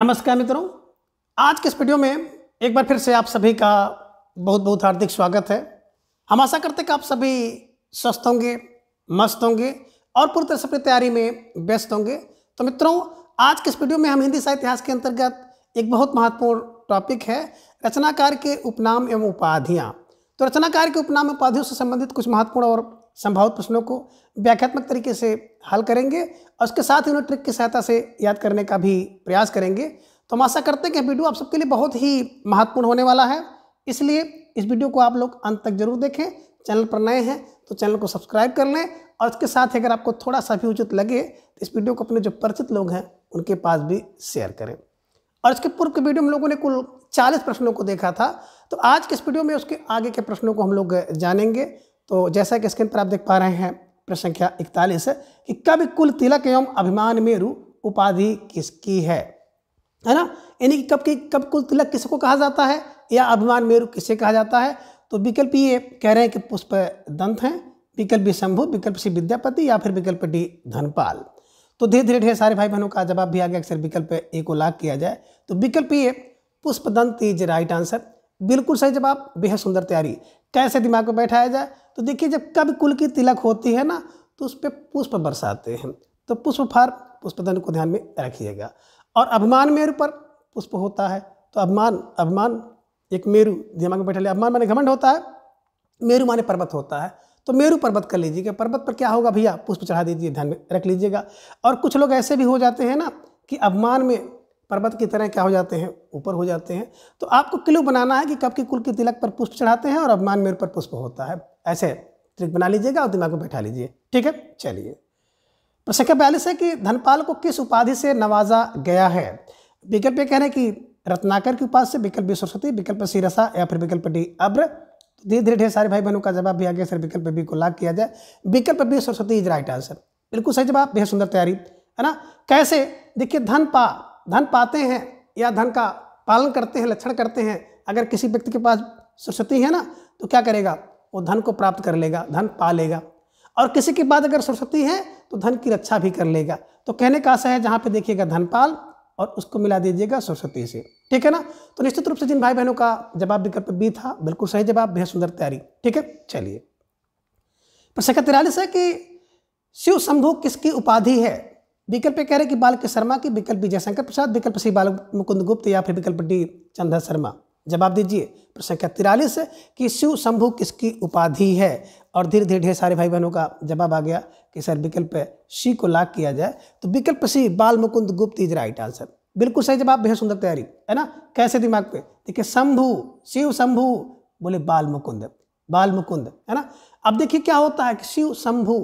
नमस्कार मित्रों, आज के इस वीडियो में एक बार फिर से आप सभी का बहुत बहुत हार्दिक स्वागत है। हम आशा करते हैं कि आप सभी स्वस्थ होंगे, मस्त होंगे और पूरी तरह से अपनी तैयारी में व्यस्त होंगे। तो मित्रों, आज के इस वीडियो में हम हिंदी साहित्य इतिहास के अंतर्गत एक बहुत महत्वपूर्ण टॉपिक है रचनाकार के उपनाम एवं उपाधियाँ। तो रचनाकार के उपनाम उपाधियों से संबंधित कुछ महत्वपूर्ण और संभावित प्रश्नों को व्याख्यात्मक तरीके से हल करेंगे और उसके साथ ही उन्हें ट्रिक की सहायता से याद करने का भी प्रयास करेंगे। तो हम आशा करते हैं कि वीडियो आप सबके लिए बहुत ही महत्वपूर्ण होने वाला है, इसलिए इस वीडियो को आप लोग अंत तक जरूर देखें। चैनल पर नए हैं तो चैनल को सब्सक्राइब कर लें और इसके साथ ही अगर आपको थोड़ा सा भी उचित लगे तो इस वीडियो को अपने जो परिचित लोग हैं उनके पास भी शेयर करें। और इसके पूर्व के वीडियो में लोगों ने कुल 40 प्रश्नों को देखा था, तो आज के इस वीडियो में उसके आगे के प्रश्नों को हम लोग जानेंगे। तो जैसा कि स्क्रीन पर आप देख पा रहे हैं, प्रश्न संख्या 41 है कि कवि कुल तिलक एवं अभिमान मेरु उपाधि किसकी है ना। यानी कि कब कुल तिलक किसको कहा जाता है या अभिमान मेरु किसे कहा जाता है। तो विकल्प ये कह रहे हैं कि पुष्प दंत हैं, विकल्प बी शंभु, विकल्प सी विद्यापति या फिर विकल्प डी धनपाल। तो धीरे धीरे ढेर सारे भाई बहनों का जवाब भी आ गया। अक्सर विकल्प ए को लाख किया जाए तो विकल्प ये पुष्प दंत इज राइट आंसर, बिल्कुल सही जवाब। बेहद सुंदर तैयारी। कैसे दिमाग में बैठाया जाए तो देखिए, जब कवि कुल की तिलक होती है ना तो उस पर पुष्प बरसाते हैं, तो पुष्प फार पुष्पदंत को ध्यान में रखिएगा। और अभिमान मेरु पर पुष्प होता है, तो अभिमान एक मेरु दिमाग में बैठा लिया। अभिमान माने घमंड होता है, मेरु माने पर्वत होता है, तो मेरु पर्वत कर लीजिएगा। पर्वत पर क्या होगा भैया, पुष्प चढ़ा दीजिए, ध्यान में रख लीजिएगा। और कुछ लोग ऐसे भी हो जाते हैं ना कि अभिमान में पर्वत की तरह क्या हो जाते हैं, ऊपर हो जाते हैं। तो आपको क्लू बनाना है कि कब की कुल की तिलक पर पुष्प चढ़ाते हैं और अभिमान मेरु पर पुष्प होता है। ऐसे ट्रिक बना लीजिएगा और दिमाग में बैठा लीजिए, ठीक है। चलिए, प्रश्न संख्या 42 है कि धनपाल को किस उपाधि से नवाजा गया है। विकल्प ये कह रहे हैं कि रत्नाकर की उपाधि से, विकल्प बी सरस्वती, विकल्प सी रसा या फिर विकल्प डी अब्र। धीरे धीरे ढेर सारे भाई बहनों का जवाब भी आ गया। सर विकल्प बी को लाख किया जाए, विकल्प B Saraswati is right answer, बिल्कुल सही जवाब। बेहद सुंदर तैयारी है ना। कैसे, देखिए, धन पाते हैं या धन का पालन करते हैं, लक्षण करते हैं। अगर किसी व्यक्ति के पास सरस्वती है ना तो क्या करेगा, वो धन को प्राप्त कर लेगा, धन पा लेगा। और किसी के बाद अगर सरस्वती है तो धन की रक्षा भी कर लेगा। तो कहने का आशा है जहाँ पे देखिएगा धनपाल और उसको मिला दीजिएगा सरस्वती से, ठीक है ना। तो निश्चित रूप से जिन भाई बहनों का जवाब विकल्प बी था, बिल्कुल सही जवाब। बेहद सुंदर तैयारी, ठीक है। चलिए, प्रश्न संख्या 43 है कि शिव शंभु किसकी उपाधि है। विकल्प कह रहे हैं कि बाल के शर्मा की, विकल्प बी जयशंकर प्रसाद, विकल्प सी बाल मुकुंद गुप्त या फिर विकल्प डी चंद्र शर्मा। जवाब दीजिए। प्रश्न संख्या 43 है कि शिव शंभु किसकी उपाधि है। और धीरे धीरे ढेर सारे भाई बहनों का जवाब आ गया कि सर विकल्प सी को लाख किया जाए तो विकल्प सी बाल मुकुंद गुप्त इज राइट आंसर, बिल्कुल सही जवाब। बेहद सुंदर तैयारी है ना। कैसे दिमाग पे देखिए, शंभु, शिव शंभु बोले बाल मुकुंद है ना। अब देखिए क्या होता है कि शिव शंभु,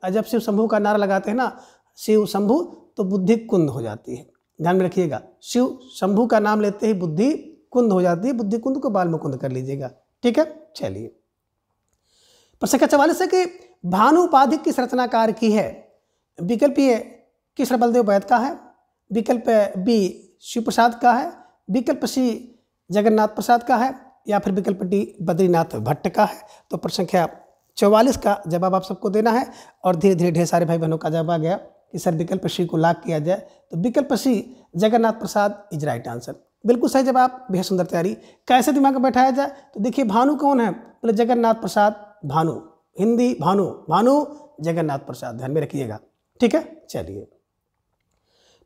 जब शिव शंभु का नारा लगाते हैं ना, शिव शंभु, तो बुद्धि कुंद हो जाती है। ध्यान में रखिएगा, शिव शंभु का नाम लेते ही बुद्धि कुंद हो जाती है। बुद्धि कुंद को बाल मुकुंद कर लीजिएगा, ठीक है। चलिए, प्रश्न संख्या 44 है कि भानु उपाधि किस रचनाकार की है। विकल्प ए कृष्ण बलदेव वैद का है, विकल्प बी शिव प्रसाद का है, विकल्प सी जगन्नाथ प्रसाद का है या फिर विकल्प डी बद्रीनाथ भट्ट का है। तो प्रश्न संख्या 44 का जवाब आप सबको देना है। और धीरे धीरे ढेर सारे भाई बहनों का जवाब आ गया कि सर विकल्प सी को लाख किया जाए तो विकल्प सी जगन्नाथ प्रसाद इज राइट आंसर, बिल्कुल सही जवाब। बेहद सुंदर तैयारी। कैसे दिमाग में बैठाया जाए तो देखिए, भानु कौन है, बोले जगन्नाथ प्रसाद भानु, हिंदी भानु जगन्नाथ प्रसाद, ध्यान में रखिएगा, ठीक है। चलिए,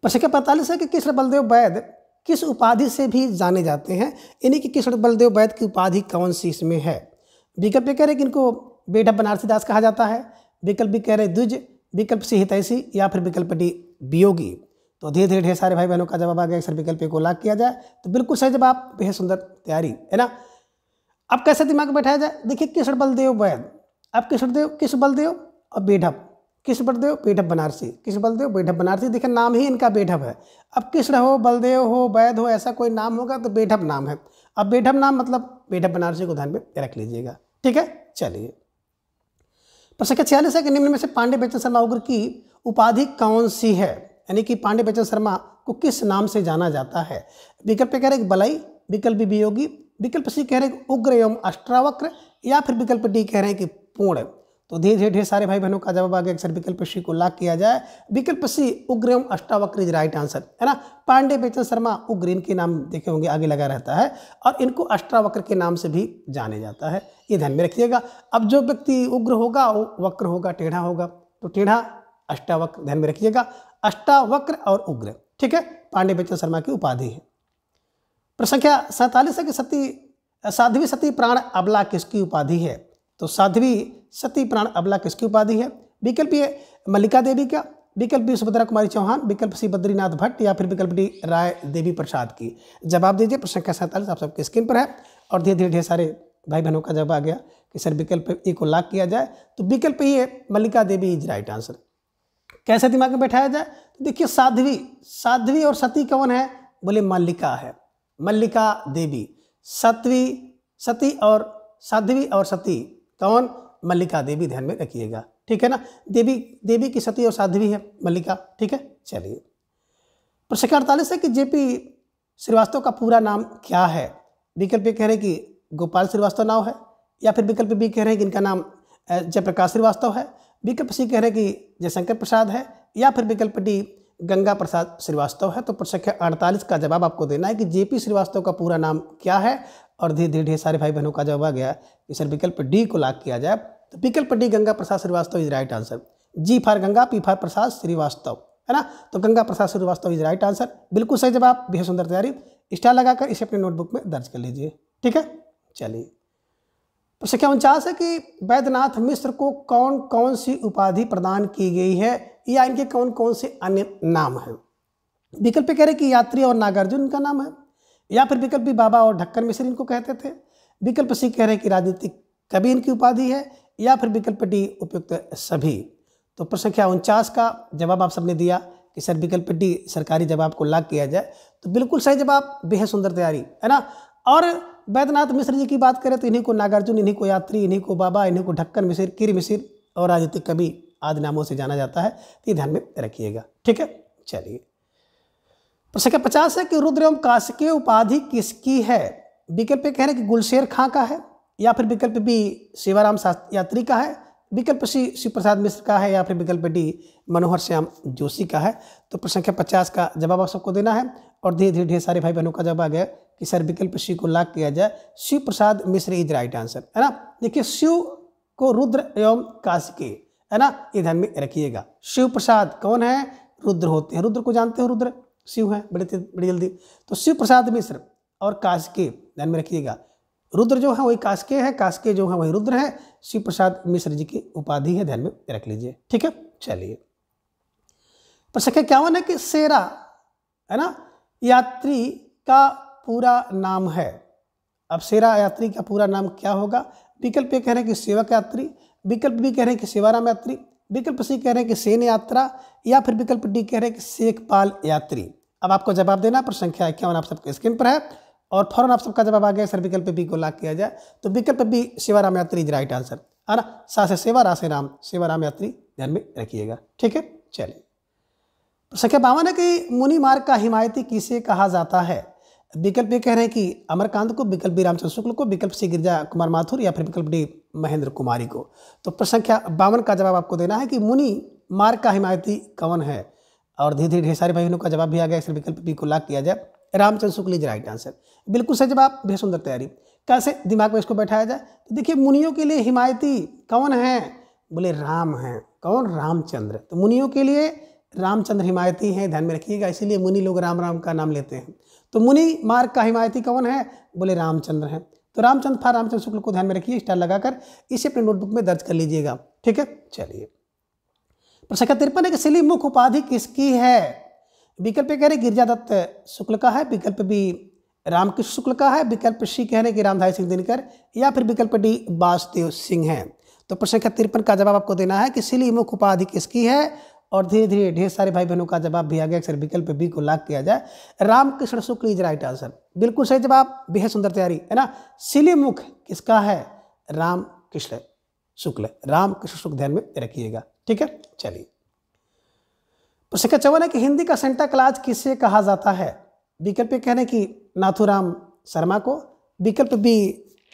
प्रश्न संख्या 45 है कि कृष्ण बलदेव वैद किस उपाधि से भी जाने जाते हैं। यानी कि कृष्ण बलदेव वैद की उपाधि कौन सी इसमें है। विकल्प कह रहे कि इनको बेढप बनारसी दास कहा जाता है, विकल्प भी कह रहे द्विज, विकल्प सी हितैषी या फिर विकल्प डी वियोगी। तो धीरे धीरे ढेर सारे भाई बहनों का जवाब आ गया। सर विकल्प को लाख किया जाए तो बिल्कुल सही जवाब। बेहद सुंदर तैयारी है ना। अब कैसे दिमाग में बैठाया जाए, देखिए, कृष्ण बलदेव वैद, अब कृष्ण बलदेव और बेढप, कृष्ण बलदेव बेढप बनारसी, कृष्ण बलदेव बेढप बनारसी। देखिए, नाम ही इनका बेढप है। अब कृष्ण हो, बलदेव हो, वैद हो, ऐसा कोई नाम होगा तो बेढप नाम है। अब बेढप नाम मतलब बेढप बनारसी को ध्यान में रख लीजिएगा, ठीक है। चलिए, प्रश्न संख्या 46 है कि निम्न में से पांडे बच्चन शर्मा उग्र की उपाधि कौन सी है। यानी कि पांडे बच्चन शर्मा को किस नाम से जाना जाता है। विकल्प कह रहे हैं बलई, विकल्प बी वियोगी, विकल्प सी कह रहे हैं उग्र एवं अष्टावक्र या फिर विकल्प डी कह रहे हैं कि पूर्ण। तो धीरे धीरे ढेर सारे भाई बहनों का जवाब आ गया सर विकल्प सी को लॉक किया जाए। विकल्प सी उग्र एवं अष्टावक्र इज राइट आंसर, है ना। पांडे बेचन शर्मा उग्र इनके नाम देखे होंगे आगे लगा रहता है और इनको अष्टावक्र के नाम से भी जाने जाता है, ये ध्यान में रखिएगा। अब जो व्यक्ति उग्र होगा वो वक्र होगा, टेढ़ा होगा, तो टेढ़ा अष्टावक्र, ध्यान में रखिएगा, अष्टावक्र और उग्र, ठीक है, पांडे बेचन शर्मा की उपाधि है। प्रश्न संख्या 47 है कि साध्वी सती प्राण अबला किसकी उपाधि है? तो साध्वी सती प्राण अबला किसकी उपाधि है? विकल्प ए मल्लिका देवी का, विकल्प बी सुभद्रा कुमारी चौहान, विकल्प सी बद्रीनाथ भट्ट या फिर विकल्प डी राय देवी प्रसाद की। जवाब दीजिए। प्रश्न संख्या 47 आप सबके स्क्रीन पर है और धीरे धीरे ढेर सारे भाई बहनों का जवाब आ गया कि सर विकल्प ए को लॉक किया जाए। तो विकल्प ए मल्लिका देवी इज राइट आंसर। कैसे दिमाग में बैठाया जाए? तो देखिए साध्वी और सती कौन है? बोले मल्लिका है, मल्लिका देवी। सती और साध्वी और सती कौन? मल्लिका देवी, ध्यान में रखिएगा, ठीक है ना। देवी की सती और साध्वी है मल्लिका, ठीक है। चलिए प्रश्न 48 है कि जेपी श्रीवास्तव का पूरा नाम क्या है? विकल्प ए कह रहे कि गोपाल श्रीवास्तव नाम है, या फिर विकल्प बी कह रहे हैं कि इनका नाम जयप्रकाश श्रीवास्तव है, विकल्प सी कह रहे हैं कि जयशंकर प्रसाद है, या फिर विकल्प डी गंगा प्रसाद श्रीवास्तव है। तो प्रश्न संख्या 48 का जवाब आपको देना है कि जेपी श्रीवास्तव का पूरा नाम क्या है, और धीरे धीरे ढेर सारे भाई बहनों का जवाब आ गया कि सर विकल्प डी को लॉक किया जाए। तो विकल्प D Ganga Prasad Shrivastava is right answer. G for Ganga, P for Prasad Shrivastava, है ना। तो Ganga Prasad Shrivastava is right answer, बिल्कुल सही जवाब, बेहद सुंदर तैयारी। स्टार लगाकर इसे अपने नोटबुक में दर्ज कर लीजिए, ठीक है। चलिए प्रश्न संख्या 49 है कि वैद्यनाथ मिश्र को कौन कौन सी उपाधि प्रदान की गई है, या इनके कौन कौन से अन्य नाम हैं? विकल्प कह रहे कि यात्री और नागार्जुन इनका नाम है, या फिर विकल्प बी बाबा और ढक्कन मिश्र इनको कहते थे, विकल्प सी कह रहे कि राजनीतिक कवि इनकी उपाधि है, या फिर विकल्प डी उपयुक्त सभी। तो प्रश्न संख्या 49 का जवाब आप सबने दिया कि सर विकल्प डी सरकारी जवाब को लॉक किया जाए। तो बिल्कुल सही जवाब, बेहद सुंदर तैयारी, है ना। और वैद्यनाथ मिश्र जी की बात करें तो इन्हीं को नागार्जुन, इन्हीं को यात्री, इन्हीं को बाबा, इन्हीं को ढक्कन मिश्र, किर मिश्र और राजनीतिक कवि आदि नामों से जाना जाता है, तो ये ध्यान में रखिएगा, ठीक है। चलिए प्रश्न संख्या 50 है कि रुद्र एवं काशिकी उपाधि किसकी है? विकल्प कह रहे कि गुलशेर खां का है, या फिर विकल्प बी शिवाराम यात्री का है, विकल्प सी शिव प्रसाद मिश्र का है, या फिर विकल्प डी मनोहर श्याम जोशी का है। तो प्रश्न संख्या 50 का जवाब आप सबको देना है और धीरे धीरे ढेर सारे भाई बहनों का जवाब आ गया कि सर विकल्प सी को लॉक किया जाए। Shiv Prasad Mishra is right answer, है ना। देखिए शिव को रुद्र एवं काशिकी, है ना, ये ध्यान में रखिएगा। शिव प्रसाद कौन है? रुद्र होते हैं, रुद्र को जानते हो, रुद्र शिव है, बड़ी जल्दी। तो शिव प्रसाद मिश्र और काशिकी, ध्यान में रखिएगा, रुद्र जो है वही काशिकी है, काशिकी जो है वही रुद्र है, शिव प्रसाद मिश्र जी की उपाधि है, ध्यान में रख लीजिए, ठीक है। चलिए प्रश्न संख्या 51 है कि सेरा, है ना, यात्री का पूरा नाम है। अब सेरा यात्री का पूरा नाम क्या होगा? विकल्प ए कह रहे हैं कि सेवक यात्री, विकल्प बी कह रहे हैं कि सेवाराम यात्री, विकल्प सी कह रहे हैं कि सेन यात्रा, या फिर विकल्प डी कह रहे हैं कि शेखपाल यात्री। अब आपको जवाब देना। प्रश्न संख्या 51 आप सबके स्क्रीन पर है और फौरन आप सबका जवाब आ गया सर विकल्प बी को लॉक किया जाए। तो विकल्प बी सेवाराम यात्री इज राइट आंसर, है ना। सा से सेवा, रा से राम, सेवाराम यात्री, ध्यान में रखिएगा, ठीक है। चलिए प्रश्न संख्या 52 है कि मुनि मार्ग का हिमायती किसे कहा जाता है? विकल्प ए कह रहे हैं कि अमरकांत को, विकल्प बी रामचंद्र शुक्ल को, विकल्प सी गिरिजा कुमार माथुर, या फिर विकल्प डी महेंद्र कुमारी को। तो प्रश्न संख्या 52 का जवाब आपको देना है कि मुनि मार्ग का हिमायती कौन है, और धीरे धीरे ढेर सारे भाइयों का जवाब भी आ गया, इसलिए विकल्प बी को लॉक किया जाए। Ramchandra Shukla is right answer, बिल्कुल सही जवाब, बेहद सुंदर तैयारी। कैसे दिमाग में इसको बैठाया जाए? तो देखिए मुनियों के लिए हिमायती कौन है? बोले राम है। कौन? रामचंद्र। तो मुनियों के लिए रामचंद्र हिमायती हैं, ध्यान में रखिएगा, इसीलिए मुनि लोग राम राम का नाम लेते हैं। तो मुनि मार्ग का हिमायती कौन है? बोले रामचंद्र हैं। तो रामचंद्र फॉर रामचंद्र शुक्ल को ध्यान में रखिए, स्टार लगाकर इसे अपने नोटबुक में दर्ज कर लीजिएगा, ठीक है। चलिए प्रश्न संख्या 53 है कि सिली मुख उपाधि किसकी है? विकल्प कह रहे गिरिजादत्त शुक्ल का है, विकल्प बी रामकृष्ण शुक्ल का है, विकल्प सी कह रहे कि रामधारी सिंह दिनकर, या फिर विकल्प डी वासुदेव सिंह है। तो प्रश्न संख्या 53 का जवाब आपको देना है कि सिली मुख उपाधि किसकी है, और धीरे धीरे ढेर सारे भाई बहनों का जवाब भी आ गया, अक्सर विकल्प बी को लॉक किया जाए। रामकृष्ण शुक्ल इज राइट आंसर, बिल्कुल सही जवाब, बेहद सुंदर तैयारी, है ना। सिली मुख किसका है? रामकृष्ण शुक्ल, रामकृष्ण शुक्ल, ध्यान में रखिएगा, ठीक है। चलिए प्रश्न संख्या 54 है कि हिंदी का सेंटा क्लॉज किसे कहा जाता है? विकल्प कह रहे कि नाथूराम शर्मा को, विकल्प बी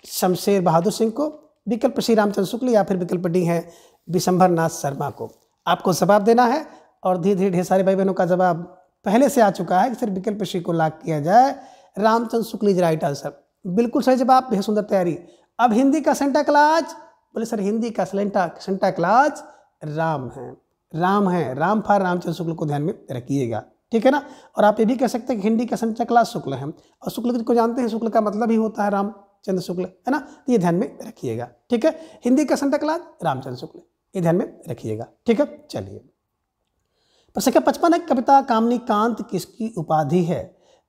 शमशेर बहादुर सिंह को, विकल्प सी रामचंद्र शुक्ल, या फिर विकल्प डी है विशंभर नाथ शर्मा को। आपको जवाब देना है और धीरे धीरे ढेर सारे भाई बहनों का जवाब पहले से आ चुका है कि सर विकल्प सी को लॉक किया जाए। Ramchandra Shukla is right answer, बिल्कुल सही जवाब, बेहद सुंदर तैयारी। अब हिंदी का सेंटा क्लाज, बोले सर हिंदी का सेंटा क्लाज राम है, राम है, राम फॉर रामचंद्र शुक्ल को ध्यान में रखिएगा, ठीक है ना। और आप ये भी कह सकते हैं कि हिंदी का सेंटा क्लाज शुक्ल है, और शुक्ल को जानते हैं, शुक्ल का मतलब ही होता है रामचंद्र शुक्ल, है ना, तो ये ध्यान में रखिएगा, ठीक है। हिंदी का सेंटा क्लाज रामचंद्र शुक्ल, ये ध्यान में रखिएगा, ठीक है। चलिए प्रश्न संख्या 55 है, कविता कामनी कांत किसकी उपाधि है?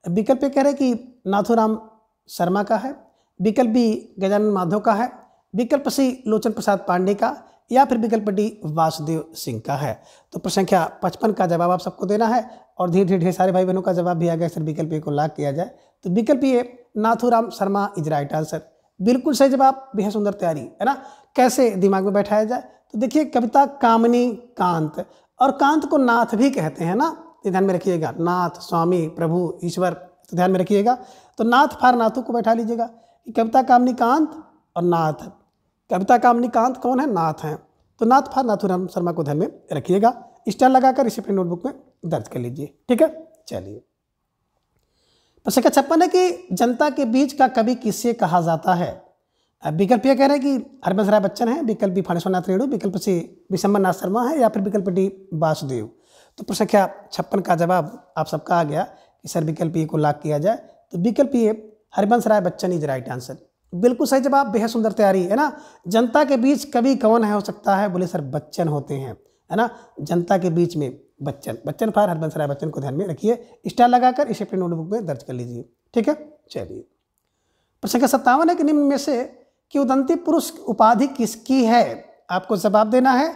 विकल्प कह रहे कि नाथूराम शर्मा का है, विकल्प बी गजानन माधव का है, विकल्प सी लोचन प्रसाद पांडे का, या फिर विकल्प डी वासुदेव सिंह का है। तो प्रश्न संख्या 55 का जवाब आप सबको देना है और धीरे धीरे ढेर सारे भाई बहनों का जवाब भी आ गया। सर विकल्प ए को लॉक किया जाए, तो विकल्प A Nathuram Sharma is right answer, बिल्कुल सही जवाब, बेहद सुंदर तैयारी, है ना। कैसे दिमाग में बैठाया जाए, तो देखिए कविता कामनी कांत, और कांत को नाथ भी कहते हैं ना, तो ध्यान में रखिएगा, नाथ स्वामी प्रभु ईश्वर, तो ध्यान में रखिएगा। तो नाथ फार नाथू को बैठा लीजिएगा कि कविता कामनी कांत और नाथ, कविता कामनी कांत कौन है? नाथ हैं, तो नाथ फार नाथूराम शर्मा को ध्यान में रखिएगा। स्टार लगाकर इसे अपनी नोटबुक में दर्ज कर लीजिए, ठीक है। चलिए प्रश्न का 56 है कि जनता के बीच का कवि किससे कहा जाता है? विकल्प ये कह रहे हैं कि हरबंस राय बच्चन है, विकल्प बी फाणेश्वर नाथ रेणु, विकल्प सी विशंबर नाथ शर्मा है, या फिर विकल्प डी वासुदेव। तो प्रश्न संख्या 56 का जवाब आप सबका आ गया कि सर विकल्प ए को लॉक किया जाए, तो विकल्प ए Harivansh Rai Bachchan is right answer, बिल्कुल सही जवाब, बेहद सुंदर तैयारी, है ना। जनता के बीच कवि कौन है हो सकता है? बोले सर बच्चन होते हैं, है ना, जनता के बीच में बच्चन, बच्चन फार हरबंस राय बच्चन को ध्यान में रखिए। स्टार लगाकर इसे अपने नोटबुक में दर्ज कर लीजिए, ठीक है। चलिए प्रश्न का 57 है कि निम्न में से किंवदंती पुरुष उपाधि किसकी है? आपको जवाब देना है।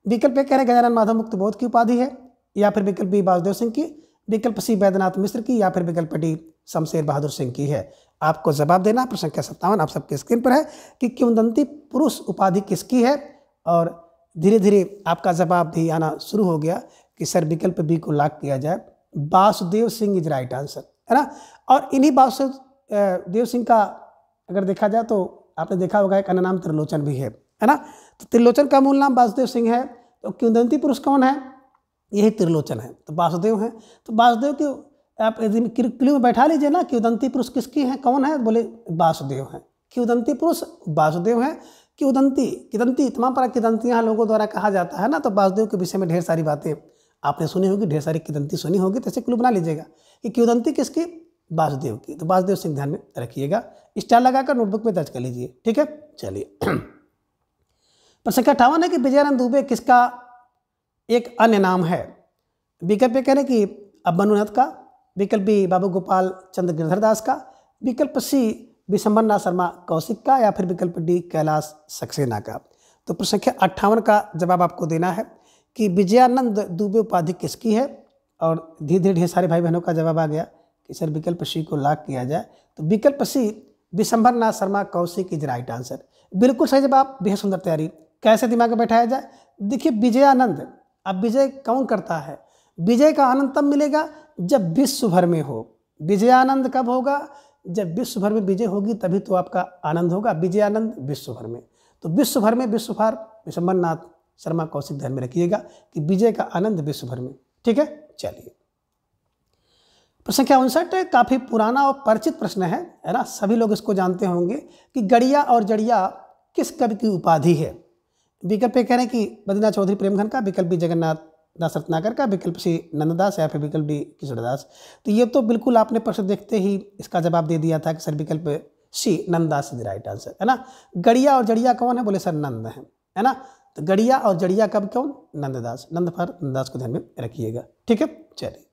विकल्प ए कह रहे गजानन माधव मुक्तबोध की उपाधि है, या फिर विकल्प बी वासुदेव सिंह की, विकल्प सी बैद्यनाथ मिश्र की, या फिर विकल्प डी शमशेर बहादुर सिंह की है। आपको जवाब देना। प्रश्न संख्या 57 आप सबके स्क्रीन पर है कि किंवदंती पुरुष उपाधि किसकी है, और धीरे धीरे आपका जवाब भी आना शुरू हो गया कि सर विकल्प बी को लॉक किया जाए, Vasudev Singh is right answer, है ना। और इन्हीं वासुदेव सिंह का अगर देखा जाए तो आपने देखा होगा एक अन्य नाम त्रिलोचन भी है ना। तो त्रिलोचन का मूल नाम वासुदेव सिंह है, तो किंवदंती पुरुष कौन है? यही त्रिलोचन है, तो वासुदेव है। तो वासुदेव की आप क्लियो में बैठा लीजिए ना, किंवदंती पुरुष किसकी है, कौन है? बोले वासुदेव है, किंवदंती पुरुष वासुदेव है। किंवदंती तमाम प्रकार की किंवदंतियाँ लोगों द्वारा कहा जाता है ना, तो वासुदेव के विषय में ढेर सारी बातें आपने सुनी होगी, ढेर सारी किंवदंती सुनी होगी, तो ऐसे क्लियो बना लीजिएगा कि किंवदंती किसकी? वासुदेव की, तो वासुदेव सिंह ध्यान में रखिएगा। स्टार लगाकर नोटबुक में दर्ज कर लीजिए, ठीक है। चलिए प्रश्न संख्या 58 है कि विजयानंद दुबे किसका एक अन्य नाम है? विकल्प कह रहे कि अब्बानुनाथ का, विकल्प बी बाबू गोपाल चंद्र गिरधर दास का, विकल्प सी विशंबर नाथ शर्मा कौशिक का, या फिर विकल्प डी कैलाश सक्सेना का। तो प्रश्न संख्या 58 का जवाब आपको देना है कि विजयानंद दुबे उपाधि किसकी है, और धीरे धीरे ढेर सारे भाई बहनों का जवाब आ गया कि सर विकल्प सी को लॉक किया जाए, तो विकल्प C Vishambhar Nath Sharma Kaushik is right answer, बिल्कुल सही जवाब, बेहद सुंदर तैयारी। कैसे दिमाग में बैठाया जाए? देखिए विजयानंद, अब विजय कौन करता है? विजय का आनंद तब मिलेगा जब विश्व भर में हो। विजयानंद कब होगा? जब विश्व भर में विजय होगी, तभी तो आपका आनंद होगा। विजयानंद विश्व भर में, तो विश्व भर में विश्व भार विशंबर नाथ शर्मा कौशिक ध्यान में रखिएगा कि विजय का आनंद विश्व भर में, ठीक है। चलिए प्रश्न संख्या 59 काफ़ी पुराना और परिचित प्रश्न है ना, सभी लोग इसको जानते होंगे कि गड़िया और जड़िया किस कवि की उपाधि है? विकल्प कह रहे हैं कि बद्रीनाथ चौधरी प्रेमघन का, विकल्प बी जगन्नाथ दास रत्नाकर का, विकल्प सी नंददास, या फिर विकल्प डी किशोरदास। तो ये तो बिल्कुल आपने प्रश्न देखते ही इसका जवाब दे दिया था कि सर विकल्प सी नंददास इज राइट आंसर, है ना। गड़िया और जड़िया कौन है? बोले सर नंद है ना। तो गड़िया और जड़िया कब कौन? नंददास, नंद फर नंददास को ध्यान में रखिएगा, ठीक है। चलिए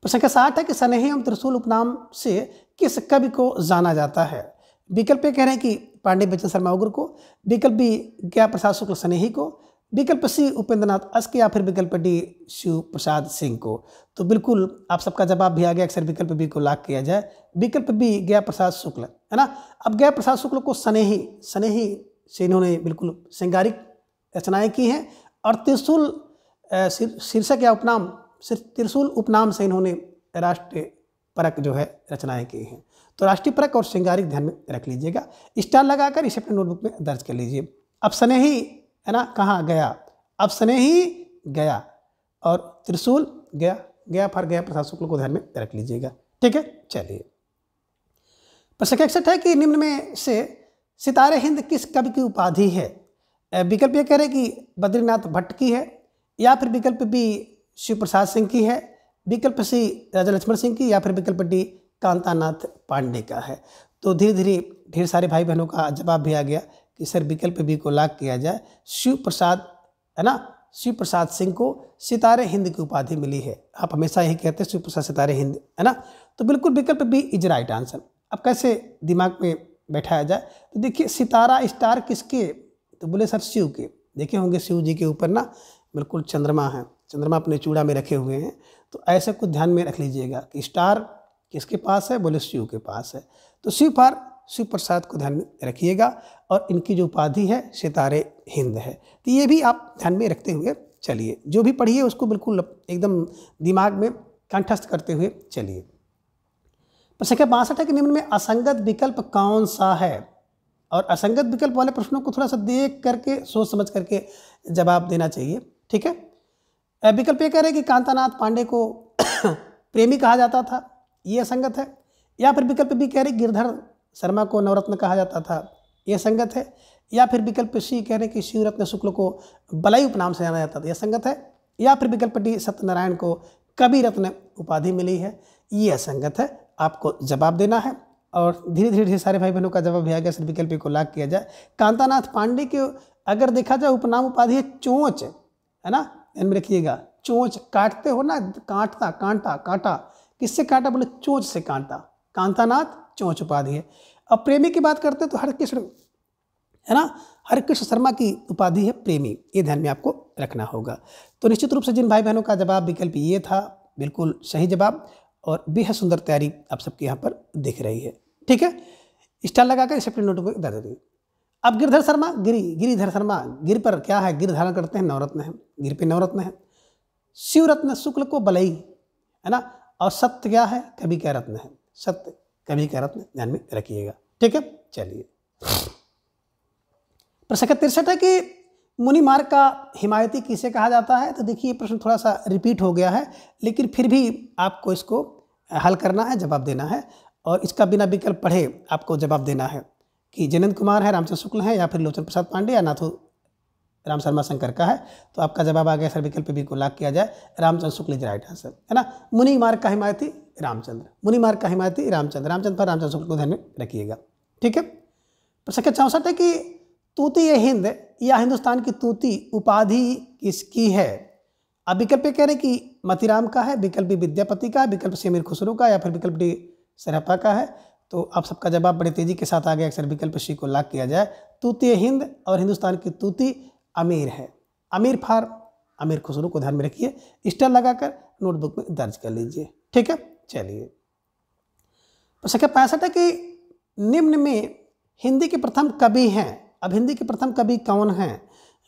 प्रश्न का 60 है कि स्नेही एवं त्रिशूल उपनाम से किस कवि को जाना जाता है? विकल्प कह रहे हैं कि पांडे बच्चन शर्मा उग्र को, विकल्प बी ज्ञा प्रसाद शुक्ल स्नेही को, विकल्प सी उपेंद्र नाथ अस के, या फिर विकल्प डी शिव प्रसाद सिंह को। तो बिल्कुल आप सबका जवाब भी आ गया, अक्सर विकल्प बी को लॉक किया जाए, विकल्प बी ज्ञा प्रसाद शुक्ल, है ना। अब ज्ञा प्रसाद शुक्ल को स्नेही से इन्होंने बिल्कुल श्रृंगारिक रचनाएं की हैं, और त्रिशूल शीर्षक या उपनाम, त्रिशूल उपनाम से इन्होंने राष्ट्रीय परक जो है रचनाएं की हैं। तो राष्ट्रीय परक और श्रृंगारिक ध्यान में रख लीजिएगा। स्टार लगाकर इसे अपने नोटबुक में दर्ज कर लीजिए। अब स्नेही है ना, कहाँ गया, अब स्नेह ही गया, और त्रिशूल गया, गया फर गया प्रसाद शुक्ल को ध्यान में रख लीजिएगा। ठीक है, चलिए। प्रश्न 61 है कि निम्न में से सितारे हिंद किस कवि की उपाधि है? विकल्प ये कह रहे कि बद्रीनाथ भट्ट की है, या फिर विकल्प बी शिव प्रसाद सिंह की है, विकल्प सी राजा लक्ष्मण सिंह की, या फिर विकल्प डी कांतानाथ पांडे का है। तो धीरे धीरे ढेर सारे भाई बहनों का जवाब भी आ गया कि सर विकल्प बी को लॉक किया जाए, शिव प्रसाद, है ना, शिव प्रसाद सिंह को सितारे हिंद की उपाधि मिली है। आप हमेशा यही कहते हैं शिव प्रसाद सितारे हिंद, है ना, तो बिल्कुल विकल्प बी इज राइट आंसर। अब कैसे दिमाग में बैठाया जाए, तो देखिए सितारा स्टार किसके, तो बोले सर शिव के। देखे होंगे शिव जी के ऊपर ना बिल्कुल चंद्रमा है, चंद्रमा अपने चूड़ा में रखे हुए हैं, तो ऐसे कुछ ध्यान में रख लीजिएगा कि स्टार किसके पास है, बोले शिव के पास है। तो शिव प्रसाद को ध्यान में रखिएगा, और इनकी जो उपाधि है सितारे हिंद है। तो ये भी आप ध्यान में रखते हुए चलिए, जो भी पढ़िए उसको बिल्कुल एकदम दिमाग में कंठस्थ करते हुए चलिए। प्रश्न 62 है कि निम्न में असंगत विकल्प कौन सा है? और असंगत विकल्प वाले प्रश्नों को थोड़ा सा देख करके सोच समझ करके जवाब देना चाहिए। ठीक है, विकल्प ये कह रहे हैं कि कांतानाथ पांडे को प्रेमी कहा जाता था, ये असंगत है, या फिर विकल्प बी कह रहे गिरधर शर्मा को नवरत्न कहा जाता था, ये संगत है, या फिर विकल्प सी कह रहे कि शिवरत्न शुक्ल को बलई उपनाम से जाना जाता था, यह संगत है, या फिर विकल्प डी सत्यनारायण को कवि रत्न उपाधि मिली है, ये असंगत है। आपको जवाब देना है, और धीरे धीरे सारे भाई बहनों का जवाब भी आ गया, सर विकल्प को लॉक किया जाए। कांतानाथ पांडे के अगर देखा जाए उपनाम उपाधि है चोंच, है ना, ध्यान में रखिएगा, चोंच काटते हो ना, काटता कांटा काटा, किससे काटा, बोले चोंच से कांटा, कांतानाथ चोंच उपाधि है। अब प्रेमी की बात करते तो हरकृष्ण, है ना, हरकृष्ण शर्मा की उपाधि है प्रेमी, ये ध्यान में आपको रखना होगा। तो निश्चित रूप से जिन भाई बहनों का जवाब विकल्प ये था बिल्कुल सही जवाब, और बेहद सुंदर तैयारी आप सबके यहाँ पर दिख रही है। ठीक है, स्टार लगाकर इसे अपने नोटबुक में दर्ज करिए। अब गिरधर शर्मा, गिरिधर शर्मा, गिर पर क्या है, गिर धारण करते हैं, नवरत्न है, गिर पे नवरत्न है। शिवरत्न शुक्ल को बलई, है ना, और सत्य क्या है, कवि का रत्न है, सत्य कवि का रत्न, ध्यान में रखिएगा। ठीक है, चलिए। प्रश्न 63 है कि मुनि मार्ग का हिमायती किसे कहा जाता है? तो देखिए ये प्रश्न थोड़ा सा रिपीट हो गया है, लेकिन फिर भी आपको इसको हल करना है, जवाब देना है, और इसका बिना विकल्प पढ़े आपको जवाब देना है कि जयनंद कुमार है, रामचंद्र शुक्ल है, या फिर लोचन प्रसाद पांडे, या नाथू राम शर्मा शंकर का है। तो आपका जवाब आ गया सर विकल्प बी को लॉक किया जाए, Ramchandra Shukla is right answer, है ना। मुनि मार्ग का हिमायती रामचंद्र, मुनि मार्ग का हिमायती रामचंद्र, रामचंद्र पर रामचंद्र शुक्ल को ध्यान में रखिएगा। ठीक है, प्रश्न 64 है कि तूती हिंद या हिंदुस्तान की तूती उपाधि किसकी है? अब विकल्प कह रहे कि मतीराम का है, विकल्प बी विद्यापति का है, विकल्प सी अमीर खुसरो का, या फिर विकल्प डी सरहपा का है। तो आप सबका जवाब बड़े तेजी के साथ आ गया, अक्सर विकल्प सी को लॉक किया जाए। तूती हिंद और हिंदुस्तान की तूती अमीर है, अमीर फार अमीर खुसरो को ध्यान में रखिए, स्टार लगाकर नोटबुक में दर्ज कर लीजिए। ठीक है, चलिए। प्रश्न 65 है कि निम्न में हिंदी के प्रथम कवि हैं। अब हिंदी के प्रथम कवि कौन हैं?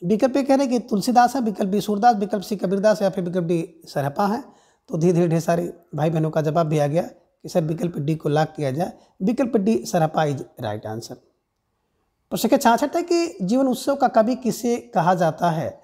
विकल्प कह रहे हैं कि तुलसीदास है, विकल्प बी सूरदास, विकल्प सी कबीरदास, या फिर विकल्प डी सरहपा है। तो धीरे धीरे ढेर सारे भाई बहनों का जवाब भी आ गया कि सर विकल्प डी को लॉक किया जाए, विकल्प D Sarahapa is right answer. प्रश्न 66 है कि जीवन उत्सव का कवि किसे कहा जाता है?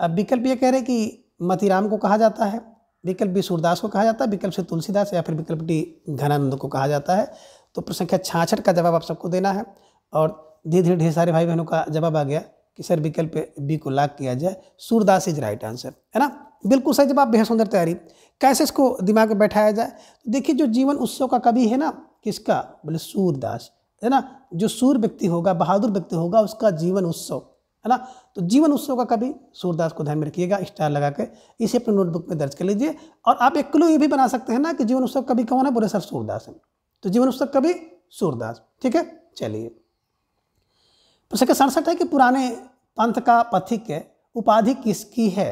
अब विकल्प ये कह रहे हैं कि मतीराम को कहा जाता है, विकल्प बी सूरदास को कहा जाता है, विकल्प से तुलसीदास, या फिर विकल्प डी घनानंद को कहा जाता है। तो प्रश्न 66 का जवाब आप सबको देना है, और धीरे धीरे ढेर सारे भाई बहनों का जवाब आ गया कि सर विकल्प बी को लॉक किया जाए, सूरदास इज राइट आंसर, है ना। बिल्कुल सही जवाब, बेहद सुंदर तैयारी। कैसे इसको दिमाग में बैठाया जाए? तो देखिए जो जीवन उत्सव का कवि है ना, किसका, बोले सूरदास, है ना। जो सूर व्यक्ति होगा, बहादुर व्यक्ति होगा, उसका जीवन उत्सव, है ना। तो जीवन उत्सव का कवि सूरदास को ध्यान में रखिएगा, स्टार लगा के इसे अपने नोटबुक में दर्ज कर लीजिए। और आप एक क्लू ये भी बना सकते हैं ना कि जीवन उत्सव कवि कौन है, बोले सर सूरदास है, तो जीवन उत्सव कवि सूरदास। ठीक है, चलिए। प्रश्न 67 है कि पुराने पंथ का पथिक उपाधि किसकी है?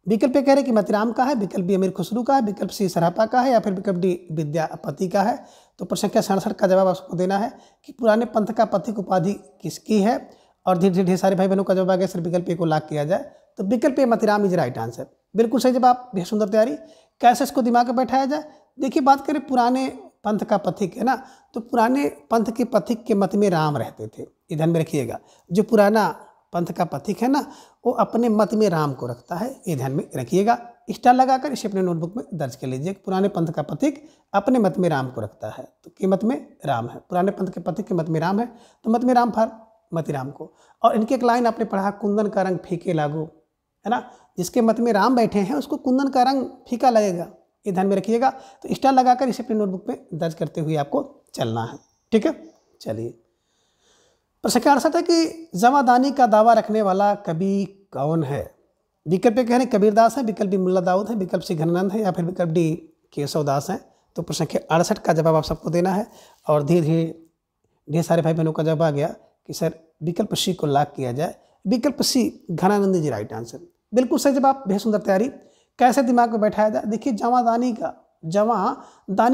विकल्प कह रहे कि मतीराम का है, विकल्प बी अमीर खुसरो का है, विकल्प सी सरहपा का है, या फिर विकल्प डी विद्यापति का है। तो प्रश्न 67 का जवाब आपको देना है कि पुराने पंथ का पथिक उपाधि किसकी है, और धीरे धीरे ढेर सारे भाई बहनों का जवाब आ गया सर विकल्प ए को लॉक किया जाए। तो विकल्प ए मतीराम इज राइट आंसर, बिल्कुल सही जवाब, बेहद सुंदर तैयारी। कैसे इसको दिमाग में बैठाया जाए? देखिए बात करें पुराने पंथ का पथिक, है ना, तो पुराने पंथ के पथिक के मत में राम रहते थे, ये ध्यान में रखिएगा। जो पुराना पंथ का प्रतीक है ना, वो अपने मत में राम को रखता है, ये ध्यान में रखिएगा। स्टार लगाकर इसे अपने नोटबुक में दर्ज कर लीजिए। पुराने पंथ का प्रतीक अपने मत में राम को रखता है, तो के मत में राम है। पुराने पंथ के प्रतीक के मत में राम है, तो मत में राम फॉर मतिराम को। और इनके एक लाइन आपने पढ़ा, कुंदन का रंग फीके लागू, है ना, जिसके मत में राम बैठे हैं उसको कुंदन का रंग फीका लगेगा, ये ध्यान में रखिएगा। तो स्टार लगाकर इसे अपनी नोटबुक में दर्ज करते हुए आपको चलना है, ठीक है। चलिए, प्रश्न का आंसर है कि जमादानी का दावा रखने वाला कवि कौन है? विकल्प ए कह रहे हैं कबीरदास है, विकल्प बी मुल्ला दाऊद है, विकल्प सी घनानंद है, या फिर विकल्प डी केशवदास है। तो प्रश्न के 68 का जवाब आप सबको देना है। और धीरे धीरे ढेर सारे भाई बहनों का जवाब आ गया कि सर विकल्प सी को लॉक किया जाए। विकल्प सी घनानंद जी राइट आंसर, बिल्कुल सही जवाब, बेहद सुंदर तैयारी। कैसे दिमाग में बैठाया जाए? देखिए, जमादानी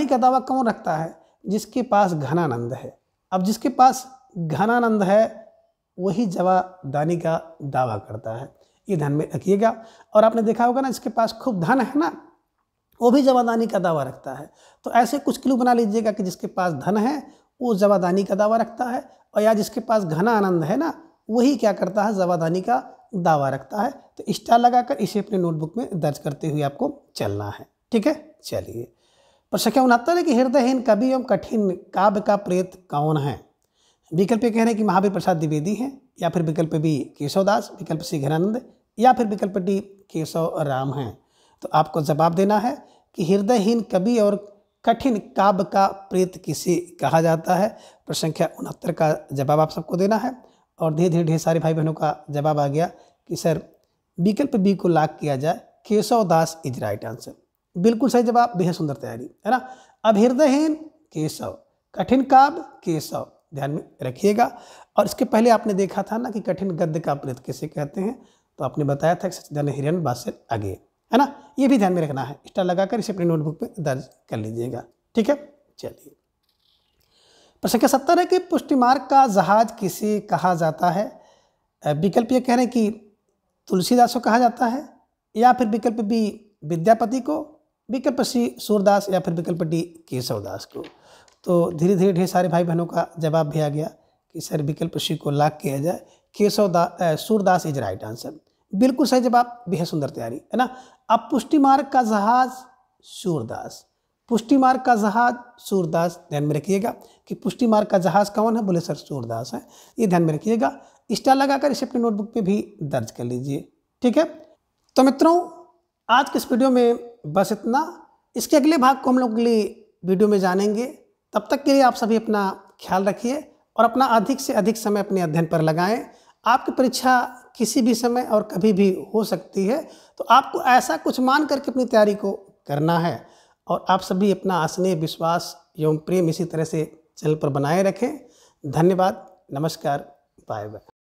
का दावा कौन रखता है? जिसके पास घनानंद है। अब जिसके पास घनानंद है वही जमादानी का दावा करता है, ये ध्यान में रखिएगा। और आपने देखा होगा ना, जिसके पास खूब धन है ना, वो भी जमादानी का दावा रखता है। तो ऐसे कुछ क्लू बना लीजिएगा कि जिसके पास धन है वो जमादानी का दावा रखता है, और या जिसके पास घना आनंद है ना, वही क्या करता है, जमादानी का दावा रखता है। तो स्टार लगाकर इसे अपने नोटबुक में दर्ज करते हुए आपको चलना है, ठीक है। चलिए, प्रश्न संख्या 69 है कि हृदयहीन कवि एवं कठिन काव्य का प्रेत कौन है? विकल्प कह रहे हैं कि महावीर प्रसाद द्विवेदी हैं, या फिर विकल्प बी केशवदास, विकल्प सी घनानंद, या फिर विकल्प डी केशव राम हैं। तो आपको जवाब देना है कि हृदयहीन कवि और कठिन काव्य का प्रेत किसे कहा जाता है। प्रश्न संख्या 69 का जवाब आप सबको देना है। और धीरे धीरे ढेर सारे भाई बहनों का जवाब आ गया कि सर विकल्प बी को लॉक किया जाए, केशवदास इज राइट आंसर, बिल्कुल सही जवाब, बेहद सुंदर तैयारी, है ना। अब हृदयहीन केशव, कठिन काव्य केशव, ध्यान में रखिएगा। और इसके पहले आपने देखा था ना कि कठिन गद्य का प्रेत किसे कहते हैं, तो आपने बताया था कि सच्चिदानंद हिरण्यवास से आगे, है ना, ये भी ध्यान में रखना है। स्टार लगाकर इसे अपनी नोटबुक में दर्ज कर लीजिएगा, ठीक है। चलिए, प्रश्न संख्या 70 है कि पुष्टिमार्ग का जहाज किसे कहा जाता है? विकल्प ये कह रहे हैं कि तुलसीदास को कहा जाता है, या फिर विकल्प बी विद्यापति को, विकल्प सी सूरदास, या फिर विकल्प डी केशवदास को। तो धीरे धीरे ढेर सारे भाई बहनों का जवाब भी आ गया कि सर विकल्प सी को लॉक किया जाए, सूरदास इज राइट आंसर, बिल्कुल सही जवाब, बेहद सुंदर तैयारी, है ना। अब पुष्टिमार्ग का जहाज सूरदास, पुष्टिमार्ग का जहाज सूरदास, ध्यान में रखिएगा कि पुष्टिमार्ग का जहाज कौन है, बोले सर सूरदास है, ये ध्यान में रखिएगा। स्टार लगाकर इसे अपनी नोटबुक पे भी दर्ज कर लीजिए, ठीक है। तो मित्रों, आज के इस वीडियो में बस इतना। इसके अगले भाग को हम लोग अगली वीडियो में जानेंगे। तब तक के लिए आप सभी अपना ख्याल रखिए और अपना अधिक से अधिक समय अपने अध्ययन पर लगाएं। आपकी परीक्षा किसी भी समय और कभी भी हो सकती है, तो आपको ऐसा कुछ मान करके अपनी तैयारी को करना है। और आप सभी अपना स्नेह, विश्वास एवं प्रेम इसी तरह से चैनल पर बनाए रखें। धन्यवाद, नमस्कार, बाय बाय।